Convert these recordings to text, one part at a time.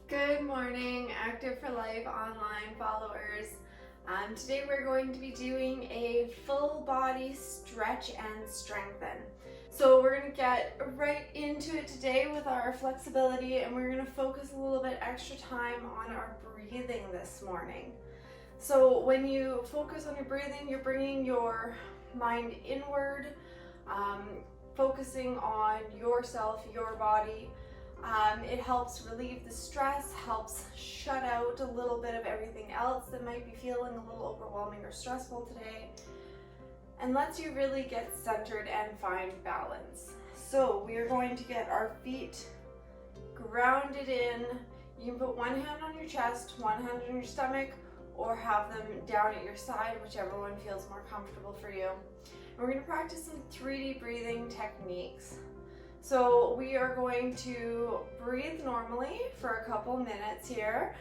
Good morning, Active for Life online followers. Today we're going to be doing a full body stretch and strengthen. So we're going to get right into it today with our flexibility, and we're going to focus a little bit extra time on our breathing this morning. So when you focus on your breathing, you're bringing your mind inward, focusing on yourself, your body. It helps relieve the stress, helps shut out a little bit of everything else that might be feeling a little overwhelming or stressful today, and lets you really get centered and find balance. So we are going to get our feet grounded in. You can put one hand on your chest, one hand on your stomach, or have them down at your side, whichever one feels more comfortable for you. And we're going to practice some 3D breathing techniques. So we are going to breathe normally for a couple minutes here,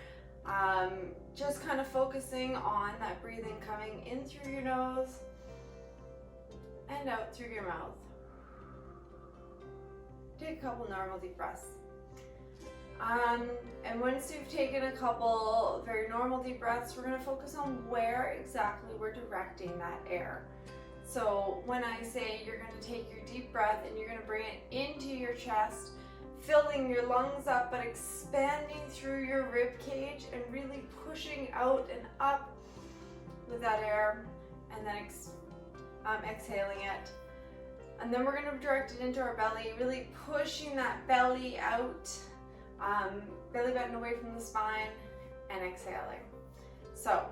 just kind of focusing on that breathing coming in through your nose and out through your mouth. Take a couple normal deep breaths. And once you've taken a couple very normal deep breaths, we're going to focus on where exactly we're directing that air. So when I say you're going to take your deep breath and you're going to bring it into your chest, filling your lungs up but expanding through your rib cage and really pushing out and up with that air, and then exhaling it. And then we're going to direct it into our belly, really pushing that belly out, belly button away from the spine, and exhaling. So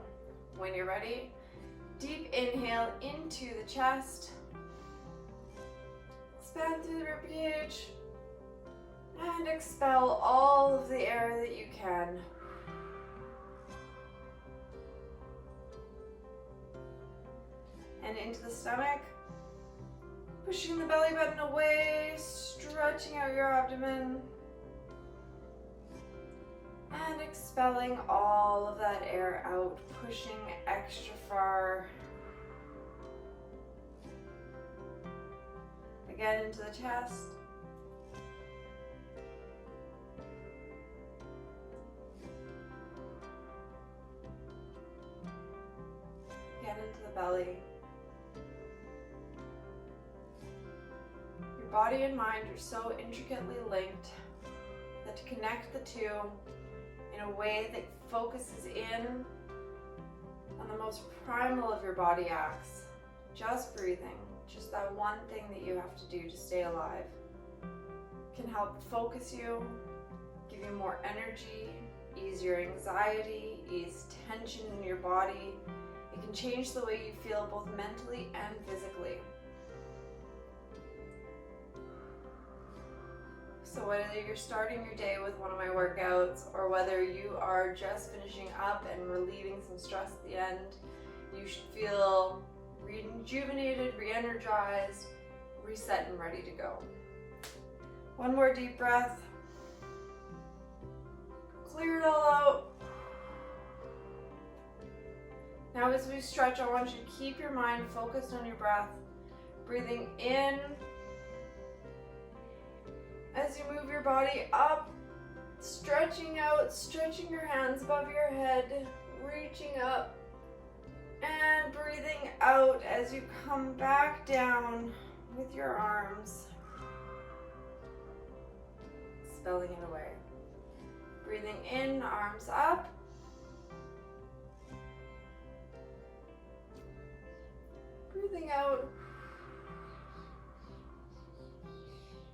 when you're ready, deep inhale into the chest, expand through the ribcage, and expel all of the air that you can. And into the stomach, pushing the belly button away, stretching out your abdomen, and expelling all of that air out, pushing extra far. Again into the chest. Again into the belly. Your body and mind are so intricately linked that to connect the two in a way that focuses in on the most primal of your body acts, just breathing, just that one thing that you have to do to stay alive, can help focus you, give you more energy, ease your anxiety, ease tension in your body. It can change the way you feel both mentally and physically. So whether you're starting your day with one of my workouts, or whether you are just finishing up and relieving some stress at the end, you should feel rejuvenated, re-energized, reset, and ready to go. One more deep breath. Clear it all out. Now as we stretch, I want you to keep your mind focused on your breath, breathing in as you move your body up, stretching out, stretching your hands above your head, reaching up, and breathing out as you come back down with your arms, expelling it away. Breathing in, arms up. Breathing out,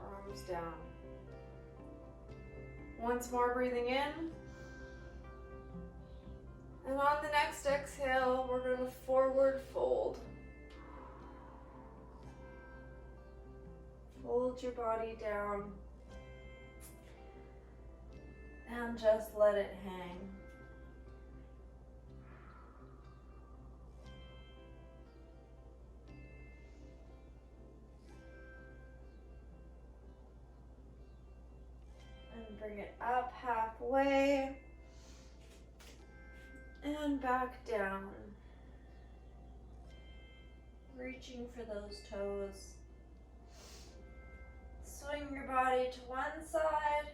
arms down. Once more, breathing in. And on the next exhale, we're going to forward fold. Fold your body down and just let it hang. And bring it up halfway and back down. Reaching for those toes. Swing your body to one side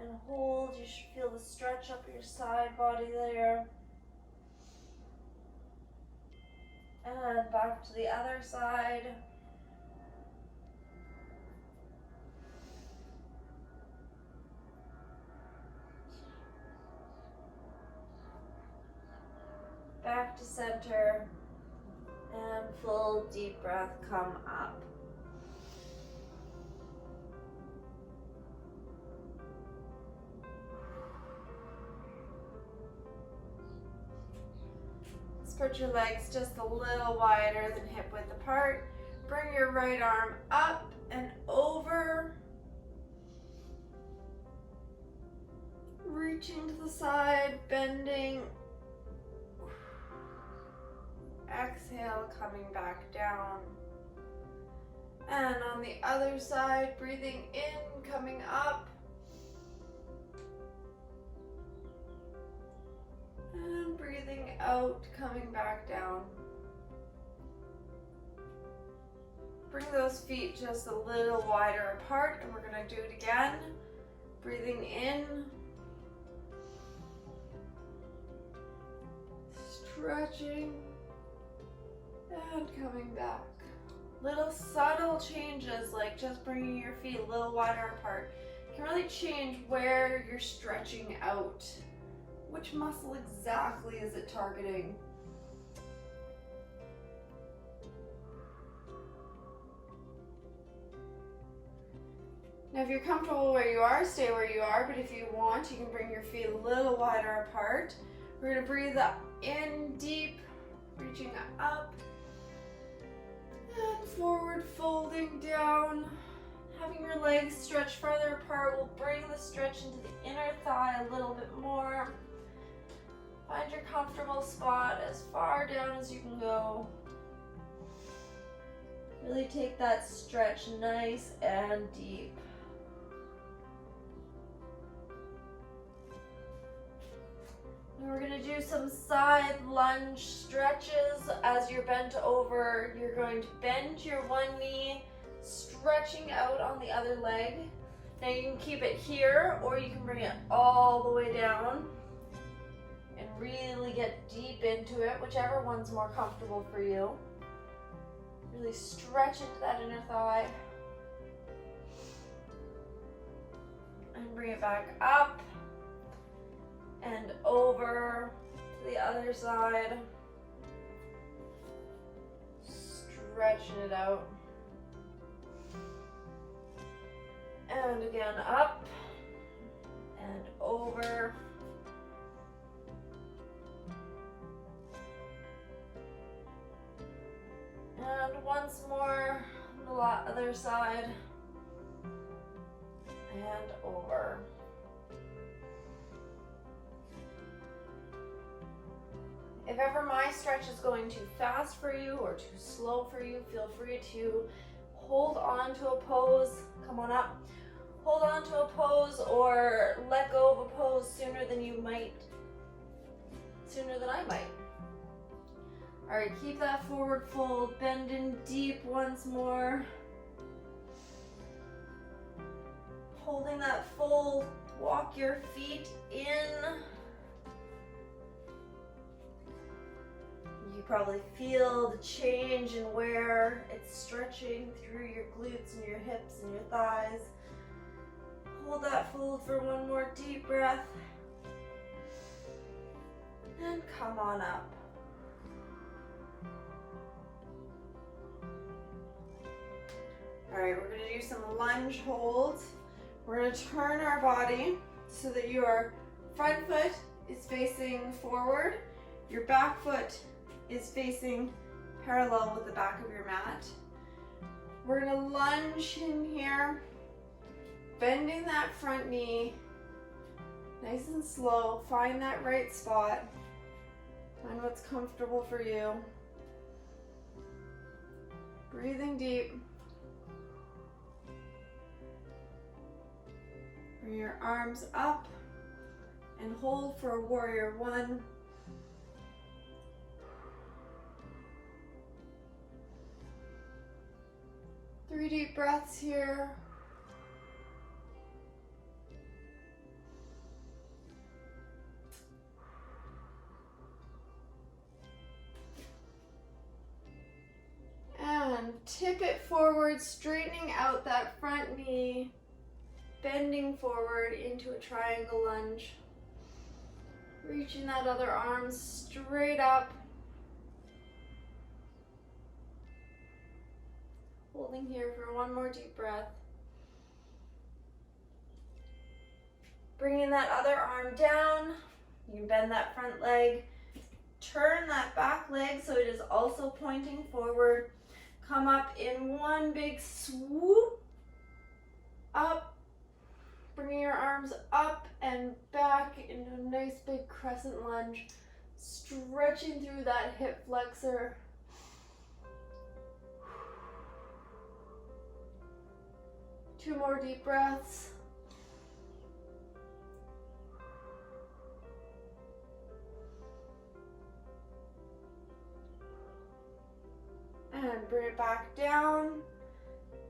and hold. You should feel the stretch up your side body there. And back to the other side. Back to center. And full deep breath, come up. Spread your legs just a little wider than hip width apart. Bring your right arm up and over. Reaching to the side, bending. Exhale, coming back down. And on the other side, breathing in, coming up. And breathing out, coming back down. Bring those feet just a little wider apart, and we're going to do it again. Breathing in. Stretching. And coming back. Little subtle changes, like just bringing your feet a little wider apart, can really change where you're stretching out. Which muscle exactly is it targeting? Now if you're comfortable where you are, stay where you are, but if you want, you can bring your feet a little wider apart. We're going to breathe up in deep, reaching up, and forward folding down. Having your legs stretch farther apart will bring the stretch into the inner thigh a little bit more. Find your comfortable spot as far down as you can go. Really take that stretch nice and deep. And we're going to do some side lunge stretches. As you're bent over, you're going to bend your one knee, stretching out on the other leg. Now you can keep it here, or you can bring it all the way down and really get deep into it, whichever one's more comfortable for you. Really stretch into that inner thigh. And bring it back up and over to the other side. Stretching it out. And again, up and over. And once more, the other side. And over. If ever my stretch is going too fast for you or too slow for you, feel free to hold on to a pose. Come on up. Hold on to a pose or let go of a pose sooner than I might. All right, keep that forward fold, bend in deep once more. Holding that fold, walk your feet in. You probably feel the change in where it's stretching through your glutes and your hips and your thighs. Hold that fold for one more deep breath. And come on up. All right, we're gonna do some lunge holds. We're gonna turn our body so that your front foot is facing forward, your back foot is facing parallel with the back of your mat. We're gonna lunge in here, bending that front knee, nice and slow. Find that right spot. Find what's comfortable for you. Breathing deep. Bring your arms up and hold for a warrior one. 3 deep breaths here. tip it forward, straightening out that front knee, bending forward into a triangle lunge. Reaching that other arm straight up. Holding here for one more deep breath. Bringing that other arm down. You can bend that front leg. Turn that back leg so it is also pointing forward. Come up in one big swoop. Up. Bringing your arms up and back into a nice big crescent lunge. Stretching through that hip flexor. Two more deep breaths. And bring it back down.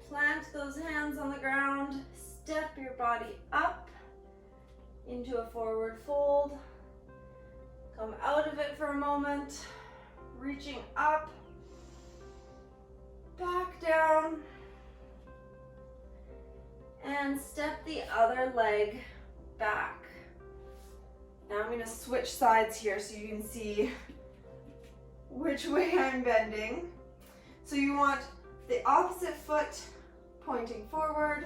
Plant those hands on the ground. Step your body up into a forward fold. Come out of it for a moment. Reaching up. Back down. And step the other leg back. Now I'm going to switch sides here so you can see which way I'm bending. So you want the opposite foot pointing forward,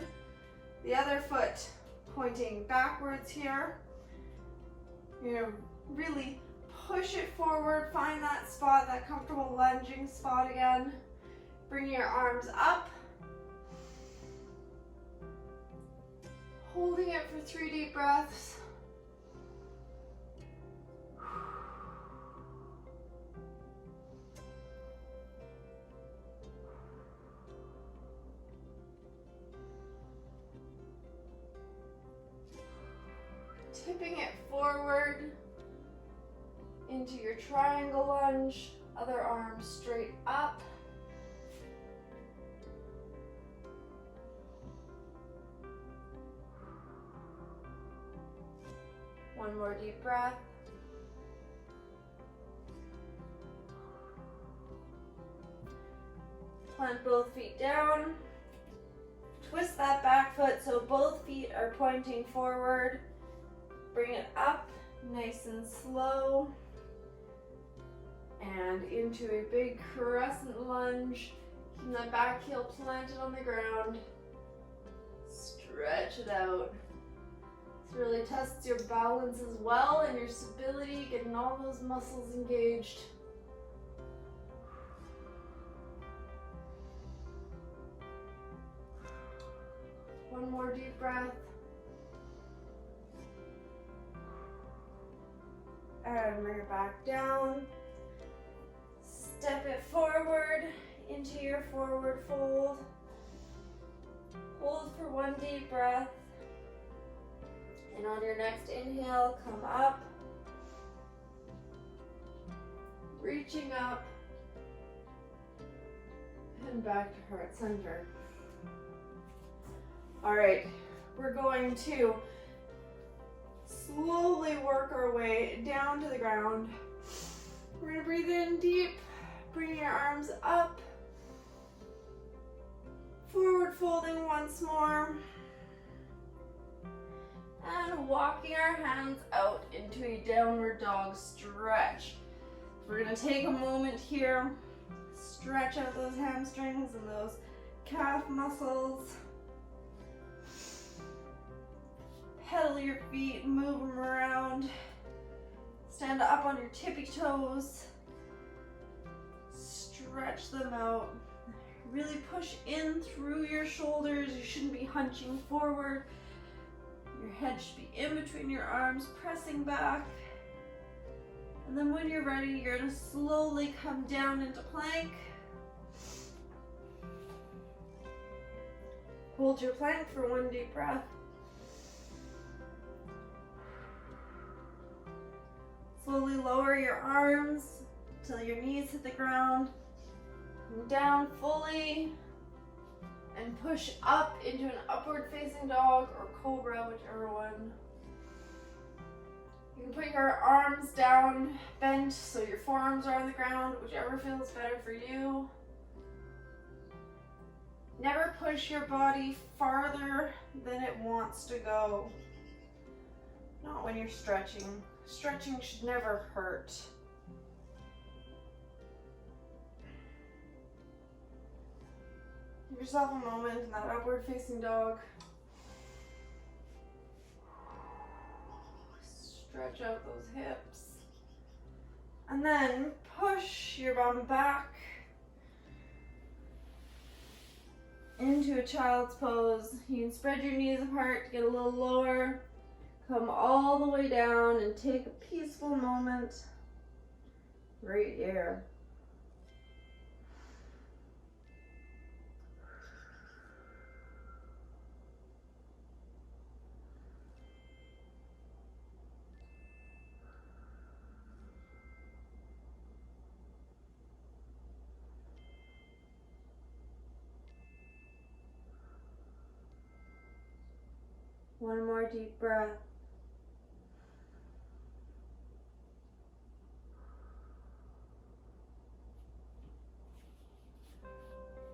the other foot pointing backwards here. You're going to really push it forward, find that spot, that comfortable lunging spot again. Bring your arms up. Holding it for 3 deep breaths. Tipping it forward into your triangle lunge, other arm straight up. One more deep breath. Plant both feet down. Twist that back foot so both feet are pointing forward. Bring it up nice and slow. And into a big crescent lunge. Keep that back heel planted on the ground. Stretch it out. This really tests your balance as well and your stability, getting all those muscles engaged. One more deep breath. And bring it back down. Step it forward into your forward fold. Hold for one deep breath. And on your next inhale, come up. Reaching up. And back to heart center. All right, we're going to slowly work our way down to the ground. We're gonna breathe in deep, bring your arms up, forward folding once more, and walking our hands out into a downward dog stretch. We're gonna take a moment here, stretch out those hamstrings and those calf muscles. Pedal your feet, move them around. Stand up on your tippy toes. Stretch them out. Really push in through your shoulders. You shouldn't be hunching forward. Your head should be in between your arms, pressing back. And then when you're ready, you're going to slowly come down into plank. Hold your plank for one deep breath. Slowly lower your arms until your knees hit the ground. Come down fully and push up into an upward facing dog or cobra, whichever one. You can put your arms down bent so your forearms are on the ground, whichever feels better for you. Never push your body farther than it wants to go. Not when you're stretching. Stretching should never hurt. Give yourself a moment in that upward facing dog. Stretch out those hips. And then push your bum back into a child's pose. You can spread your knees apart to get a little lower. Come all the way down and take a peaceful moment right here. One more deep breath.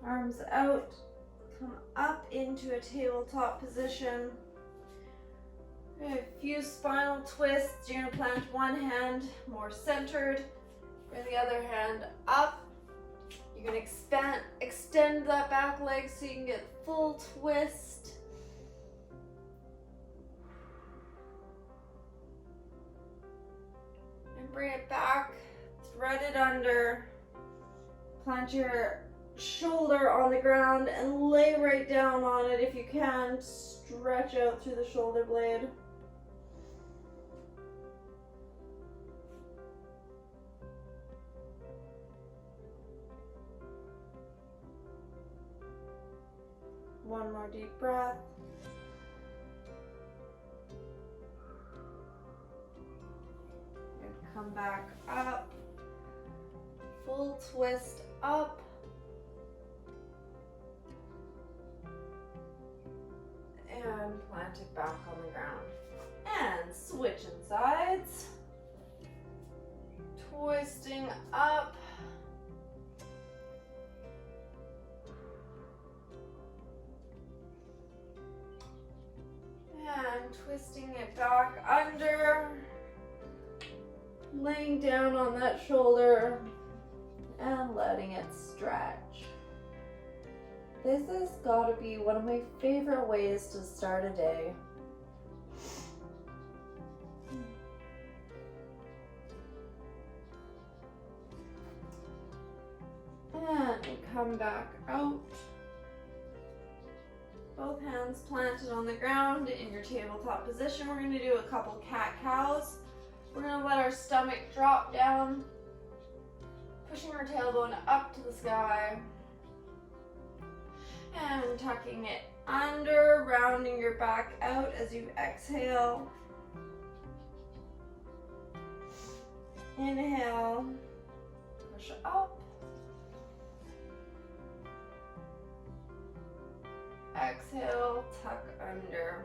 Arms out, come up into a tabletop position. A few spinal twists. You're gonna plant one hand more centered, bring the other hand up. You're gonna extend that back leg so you can get full twist. And bring it back, thread it under, plant your shoulder on the ground and lay right down on it if you can. Stretch out through the shoulder blade. One more deep breath. And come back up. Full twist up. And plant it back on the ground. And switching sides. Twisting up. And twisting it back under. Laying down on that shoulder and letting it stretch. This has got to be one of my favorite ways to start a day. And come back out. Both hands planted on the ground in your tabletop position. We're going to do a couple cat-cows. We're going to let our stomach drop down, pushing our tailbone up to the sky. And tucking it under, rounding your back out as you exhale. Inhale, push up. Exhale, tuck under.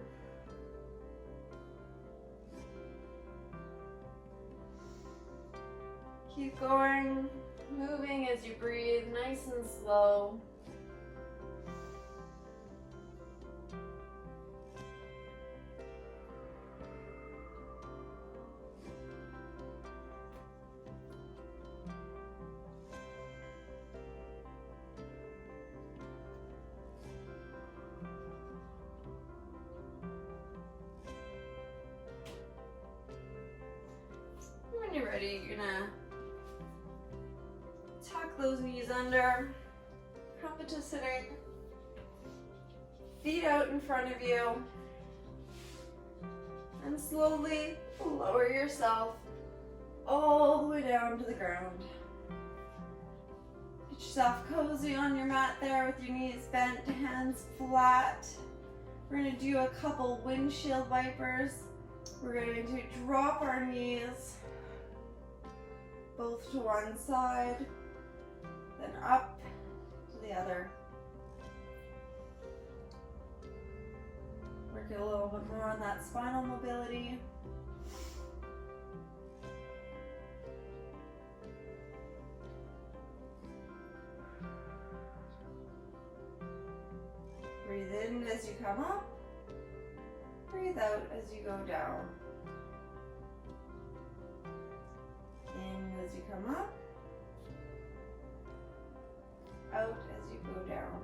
Keep going, moving as you breathe, nice and slow. When you're ready, you're gonna tuck those knees under, come into sitting, feet out in front of you, and slowly lower yourself all the way down to the ground. Get yourself cozy on your mat there with your knees bent, hands flat. We're going to do a couple windshield wipers. We're going to drop our knees both to one side, then up to the other. Work a little bit more on that spinal mobility. in as you come up. Breathe out as you go down. In as you come up. Out as you go down.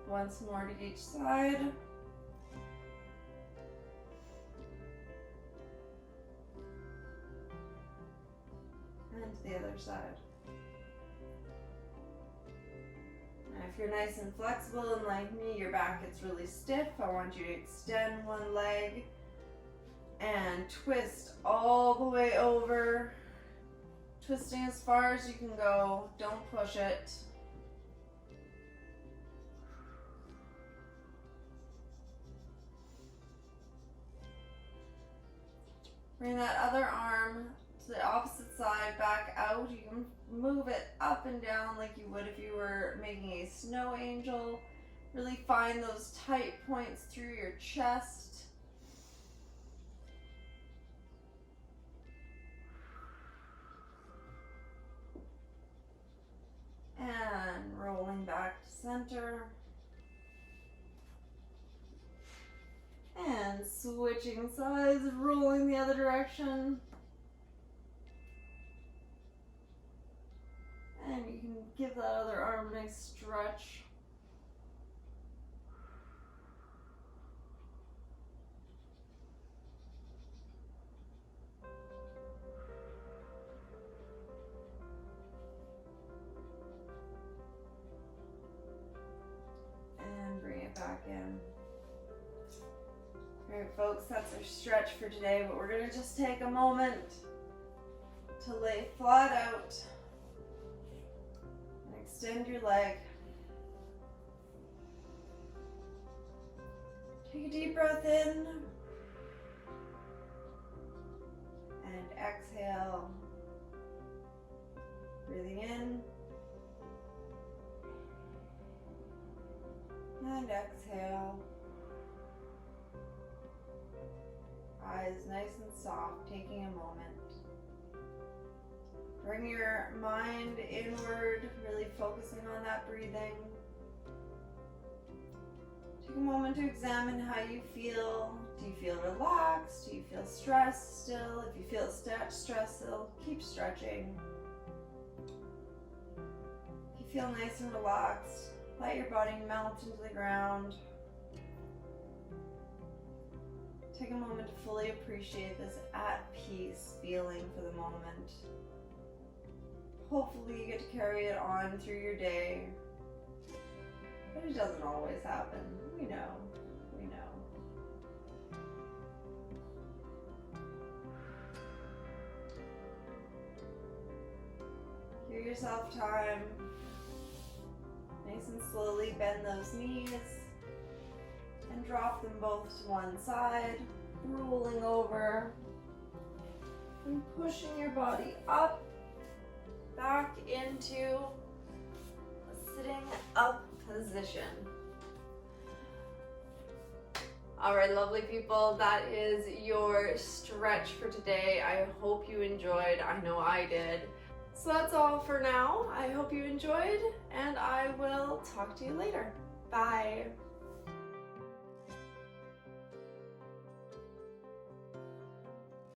Once more to each side. And to the other side. Now if you're nice and flexible and like me, your back gets really stiff, I want you to extend one leg and twist all the way over. Twisting as far as you can go. Don't push it. Bring that other arm to the opposite side, back out. You can move it up and down like you would if you were making a snow angel. Really find those tight points through your chest. And rolling back to center. And switching sides, rolling the other direction. And you can give that other arm a nice stretch. And bring it back in. All right, folks, that's our stretch for today, but we're gonna just take a moment to lay flat out and extend your leg. Take a deep breath in and exhale. Breathing in and exhale. Eyes nice and soft, taking a moment. Bring your mind inward, really focusing on that breathing. Take a moment to examine how you feel. Do you feel relaxed? Do you feel stressed still? If you feel stressed still, keep stretching. If you feel nice and relaxed, let your body melt into the ground. Take a moment to fully appreciate this at peace feeling for the moment. Hopefully you get to carry it on through your day, but it doesn't always happen. We know. Give yourself time. Nice and slowly bend those knees. And drop them both to one side, rolling over and pushing your body up, back into a sitting up position. All right, lovely people, that is your stretch for today. I hope you enjoyed. I know I did. So that's all for now. I hope you enjoyed, and I will talk to you later. Bye.